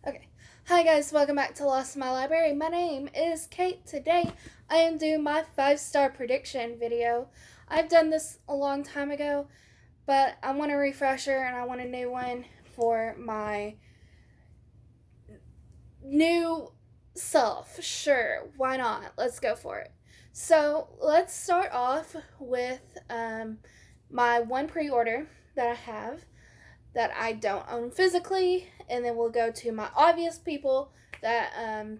Okay. Hi guys, welcome back to Lost in My Library. My name is Kate. Today I am doing my 5-star prediction video. I've done this a long time ago, but I want a refresher and I want a new one for my new self. Sure, why not? Let's go for it. So let's start off with my one pre-order that I have that I don't own physically, and then we'll go to my obvious people that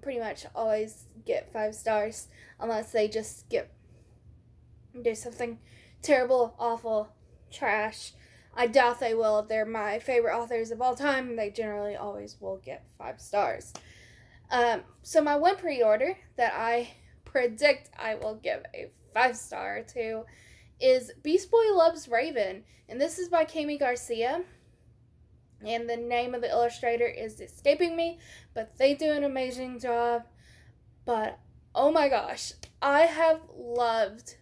pretty much always get 5 stars unless they just do something terrible, awful, trash. I doubt they will. They're my favorite authors of all time. They generally always will get 5 stars. So my one pre-order that I predict I will give a 5 star to is Beast Boy Loves Raven, and this is by Kami Garcia. And the name of the illustrator is escaping me, but they do an amazing job. But oh my gosh, I have loved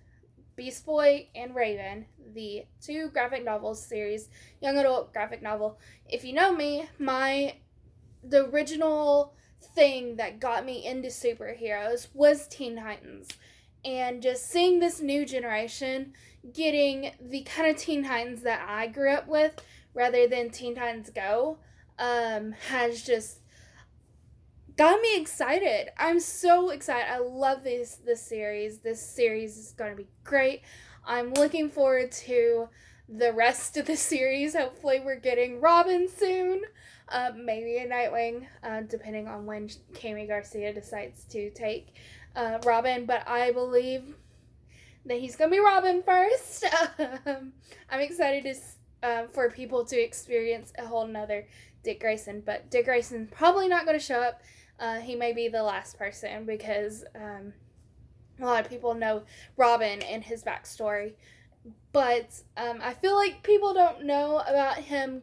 Beast Boy and Raven, the two graphic novels series, young adult graphic novel. If you know me, the original thing that got me into superheroes was Teen Titans. And just seeing this new generation getting the kind of Teen Titans that I grew up with rather than Teen Titans Go has just got me excited. I'm so excited. I love this series. This series is going to be great. I'm looking forward to the rest of the series. Hopefully we're getting Robin soon. Maybe a Nightwing, depending on when Kami Garcia decides to take Robin. But I believe that he's going to be Robin first. I'm excited for people to experience a whole nother Dick Grayson. But Dick Grayson's probably not going to show up. He may be the last person because a lot of people know Robin and his backstory. But I feel like people don't know about him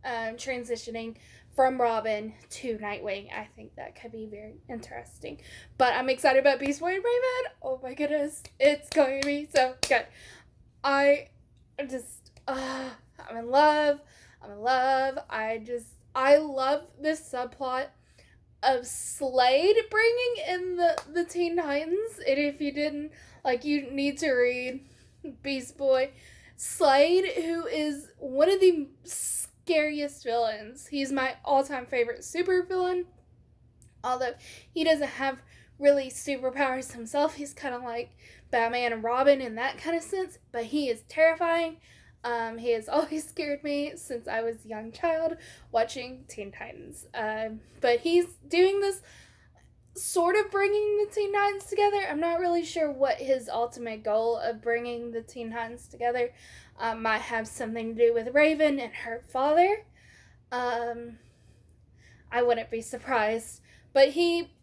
transitioning from Robin to Nightwing. I think that could be very interesting. But I'm excited about Beast Boy and Raven. Oh my goodness. It's going to be so good. I'm in love. I love this subplot of Slade bringing in the Teen Titans. And if you didn't, you need to read Beast Boy. Slade, who is one of the scariest villains. He's my all-time favorite super villain. Although he doesn't have really superpowers himself. He's kind of like Batman and Robin in that kind of sense. But he is terrifying. He has always scared me since I was a young child watching Teen Titans. But he's doing this sort of bringing the Teen Titans together. I'm not really sure what his ultimate goal of bringing the Teen Titans together might have something to do with Raven and her father. I wouldn't be surprised. But he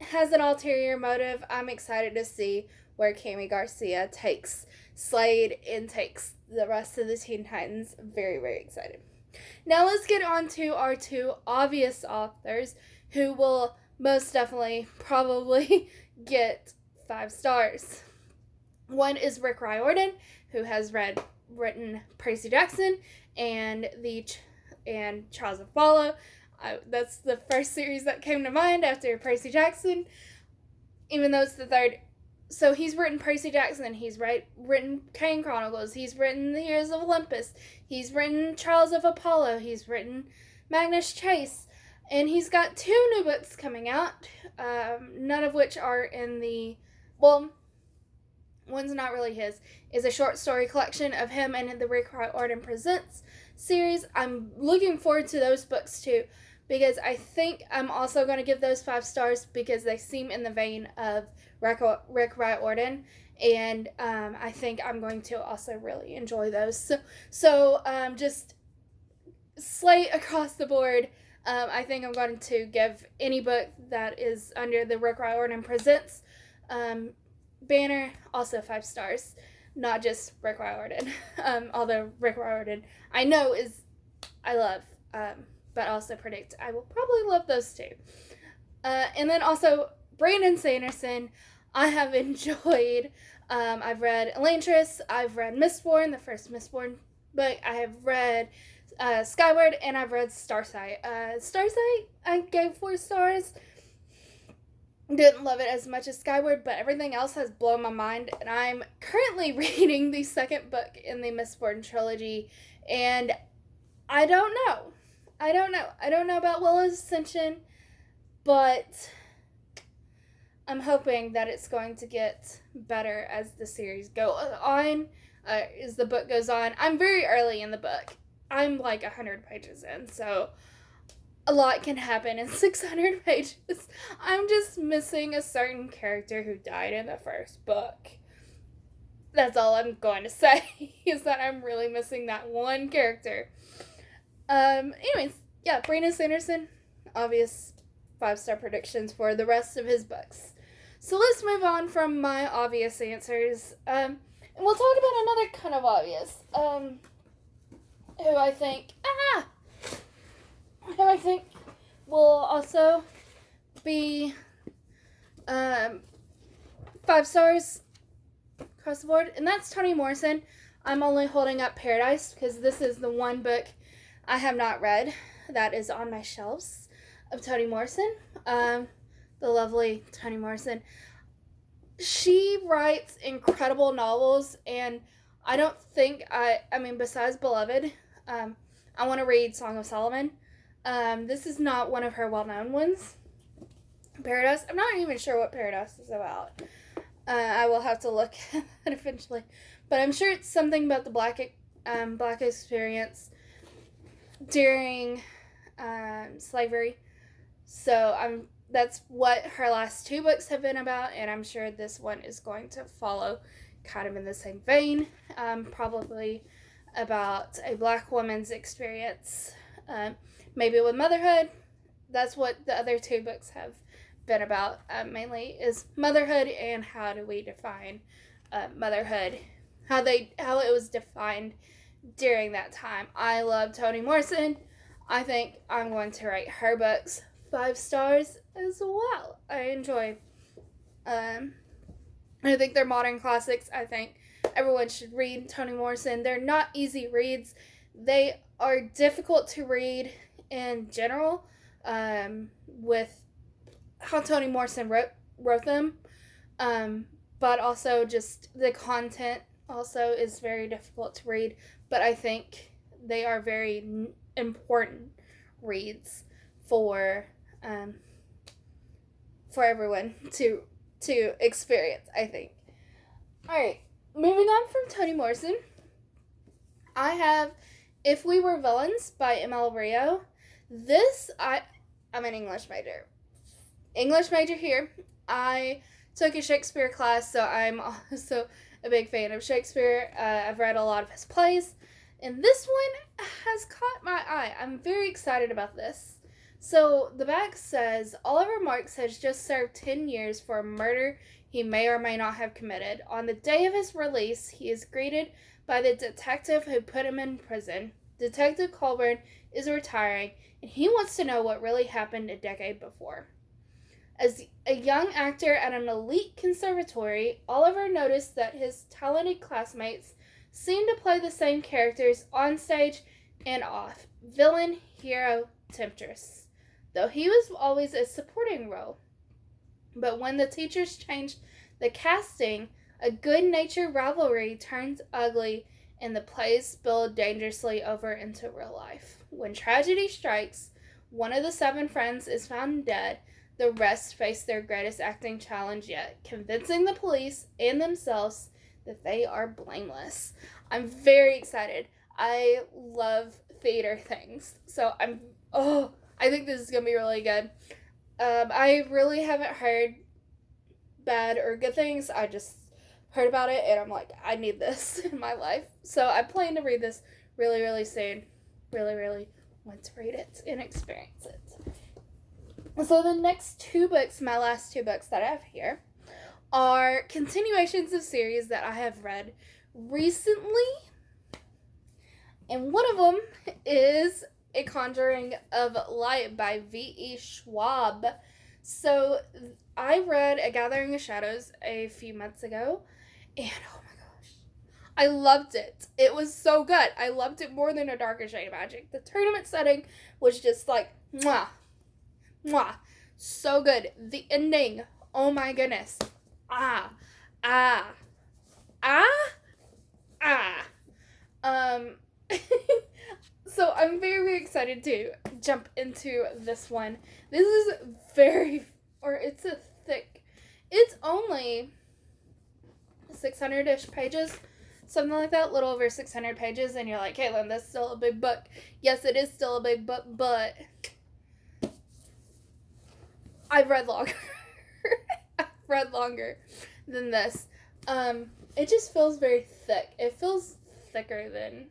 has an ulterior motive. I'm excited to see where Kami Garcia takes Slade and takes the rest of the Teen Titans. Very, very excited. Now let's get on to our two obvious authors who will most definitely probably get 5 stars. One is Rick Riordan, who has written Percy Jackson and Trials of Apollo. That's the first series that came to mind after Percy Jackson, even though it's the third. So he's written Percy Jackson, he's written Kane Chronicles, he's written The Heroes of Olympus, he's written Trials of Apollo, he's written Magnus Chase, and he's got 2 new books coming out, none of which are one's not really his, is a short story collection of him and the Rick Riordan Presents series. I'm looking forward to those books too, because I think I'm also going to give those 5 stars because they seem in the vein of Rick Riordan, and I think I'm going to also really enjoy those. So just slate across the board. I think I'm going to give any book that is under the Rick Riordan Presents banner also 5 stars, not just Rick Riordan. Although Rick Riordan I know I love, but also predict I will probably love those too. And then also Brandon Sanderson, I have enjoyed. I've read Elantris, I've read Mistborn, the first Mistborn book. I have read Skyward, and I've read Starsight. Starsight, I gave 4 stars. Didn't love it as much as Skyward, but everything else has blown my mind, and I'm currently reading the second book in the Mistborn trilogy, and I don't know. I don't know about Willow's Ascension, but I'm hoping that it's going to get better as the series goes on, as the book goes on. I'm very early in the book. I'm like 100 pages in, so a lot can happen in 600 pages. I'm just missing a certain character who died in the first book. That's all I'm going to say, is that I'm really missing that one character. Anyways, yeah, Brandon Sanderson, obvious 5-star predictions for the rest of his books. So let's move on from my obvious answers, and we'll talk about another kind of obvious, who I think will also be 5 stars across the board, and that's Toni Morrison. I'm only holding up Paradise because this is the one book I have not read that is on my shelves of Toni Morrison. The lovely Toni Morrison. She writes incredible novels, and I don't think besides Beloved, I want to read Song of Solomon. This is not one of her well-known ones. Paradise. I'm not even sure what Paradise is about. I will have to look at it eventually, but I'm sure it's something about the black experience during slavery. So that's what her last 2 books have been about, and I'm sure this one is going to follow kind of in the same vein, probably about a black woman's experience, maybe with motherhood. That's what the other 2 books have been about, mainly is motherhood and how do we define motherhood, how it was defined during that time. I love Toni Morrison. I think I'm going to write her books 5 stars as well. I enjoy. I think they're modern classics. I think everyone should read Toni Morrison. They're not easy reads. They are difficult to read in general, with how Toni Morrison wrote them, but also just the content also is very difficult to read. But I think they are very important reads for everyone to experience, I think. Alright, moving on from Toni Morrison, I have If We Were Villains by M.L. Rio. I'm an English major here. I took a Shakespeare class, so I'm also a big fan of Shakespeare. I've read a lot of his plays, and this one has caught my eye. I'm very excited about this. So the back says, Oliver Marks has just served 10 years for a murder he may or may not have committed. On the day of his release, he is greeted by the detective who put him in prison. Detective Colburn is retiring, and he wants to know what really happened a decade before. As a young actor at an elite conservatory, Oliver noticed that his talented classmates seemed to play the same characters on stage and off. Villain, hero, temptress. Though he was always a supporting role. But when the teachers changed the casting, a good-natured rivalry turns ugly and the plays spill dangerously over into real life. When tragedy strikes, one of the 7 friends is found dead. The rest face their greatest acting challenge yet, convincing the police and themselves that they are blameless. I'm very excited. I love theater things, so I think this is going to be really good. I really haven't heard bad or good things. I just heard about it, and I'm like, I need this in my life. So I plan to read this really, really soon. Really, really want to read it and experience it. So the next 2 books, my last 2 books that I have here, are continuations of series that I have read recently. And one of them is A Conjuring of Light by V.E. Schwab. So I read A Gathering of Shadows a few months ago, and oh my gosh, I loved it. It was so good. I loved it more than A Darker Shade of Magic. The tournament setting was just like, mwah, mwah. So good. The ending, oh my goodness. Ah, ah, ah, ah. So I'm very, very excited to jump into this one. This is it's only 600-ish pages, something like that, a little over 600 pages, and you're like, Caitlin, that's still a big book. Yes, it is still a big book, but I've read longer. I've read longer than this. It just feels very thick. It feels thicker than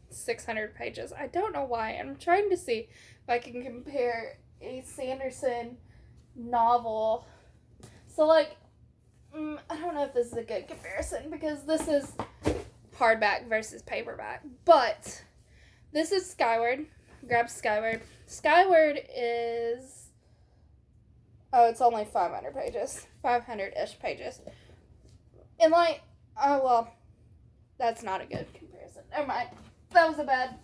600 pages. I don't know why. I'm trying to see if I can compare a Sanderson novel. So, like, I don't know if this is a good comparison because this is hardback versus paperback. But this is Skyward. Grab Skyward. Skyward is... oh, it's only 500 pages. 500-ish pages. And, like, oh, well, that's not a good comparison. Never mind. That was a bad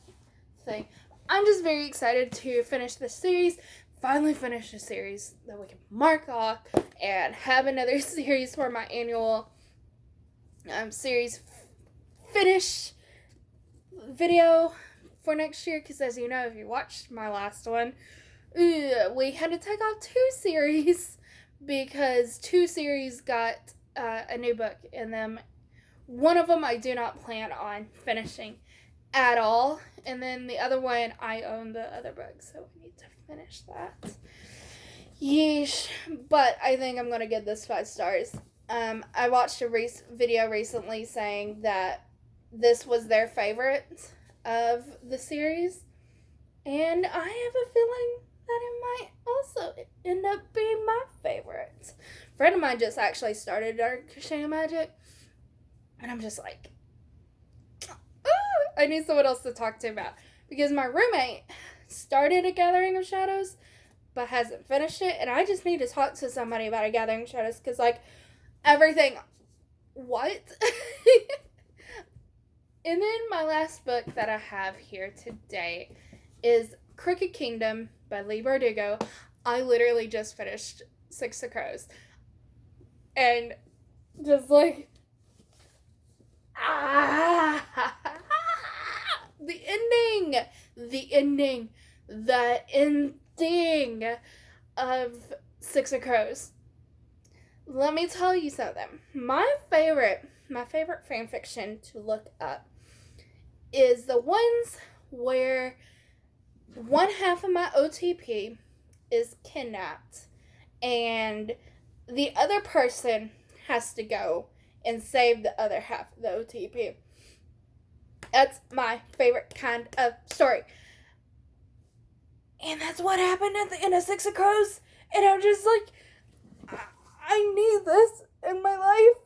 thing. I'm just very excited to finish this series. Finally finish a series that we can mark off and have another series for my annual series finish video for next year. Because as you know, if you watched my last one, we had to take off 2 series because 2 series got a new book in them. One of them I do not plan on finishing at all, and then the other one I own the other book, so we need to finish that. Yeesh. But I think I'm gonna give this 5 stars. I watched a video recently saying that this was their favorite of the series, and I have a feeling that it might also end up being my favorite. A friend of mine just actually started Dark Shade of Magic, and I'm just like, I need someone else to talk to about. Because my roommate started a Gathering of Shadows, but hasn't finished it. And I just need to talk to somebody about a Gathering of Shadows. Because, like, everything... what? And then my last book that I have here today is Crooked Kingdom by Leigh Bardugo. I literally just finished Six of Crows. And just, like... The ending of Six of Crows. Let me tell you something. My favorite fan fiction to look up is the ones where one half of my OTP is kidnapped and the other person has to go and save the other half of the OTP. That's my favorite kind of story. And that's what happened at the end of Six of Crows. And I'm just like, I need this in my life.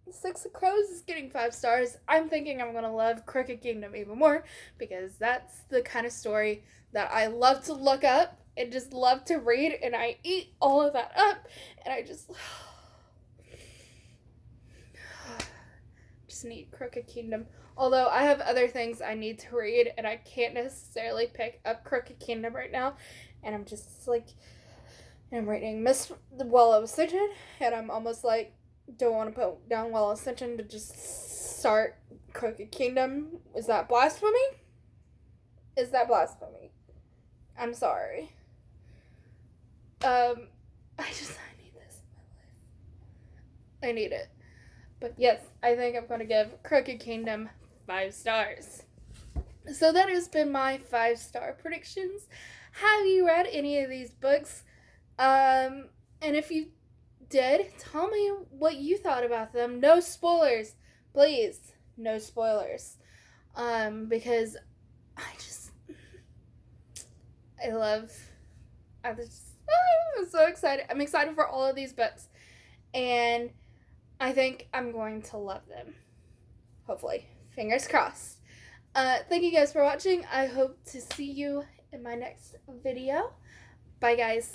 Six of Crows is getting 5 stars. I'm thinking I'm going to love Crooked Kingdom even more because that's the kind of story that I love to look up and just love to read. And I eat all of that up. And I just need Crooked Kingdom. Although I have other things I need to read and I can't necessarily pick up Crooked Kingdom right now. And I'm just like, I'm reading Well of Ascension and I'm almost like, don't want to put down Well of Ascension to just start Crooked Kingdom. Is that blasphemy? Is that blasphemy? I'm sorry. I need this in my life. I need it. But yes, I think I'm going to give Crooked Kingdom 5 stars. So that has been my 5-star predictions. Have you read any of these books? And if you did, tell me what you thought about them. No spoilers. Please, no spoilers. Because I'm so excited. I'm excited for all of these books. And I think I'm going to love them. Hopefully. Fingers crossed. Thank you guys for watching. I hope to see you in my next video. Bye, guys.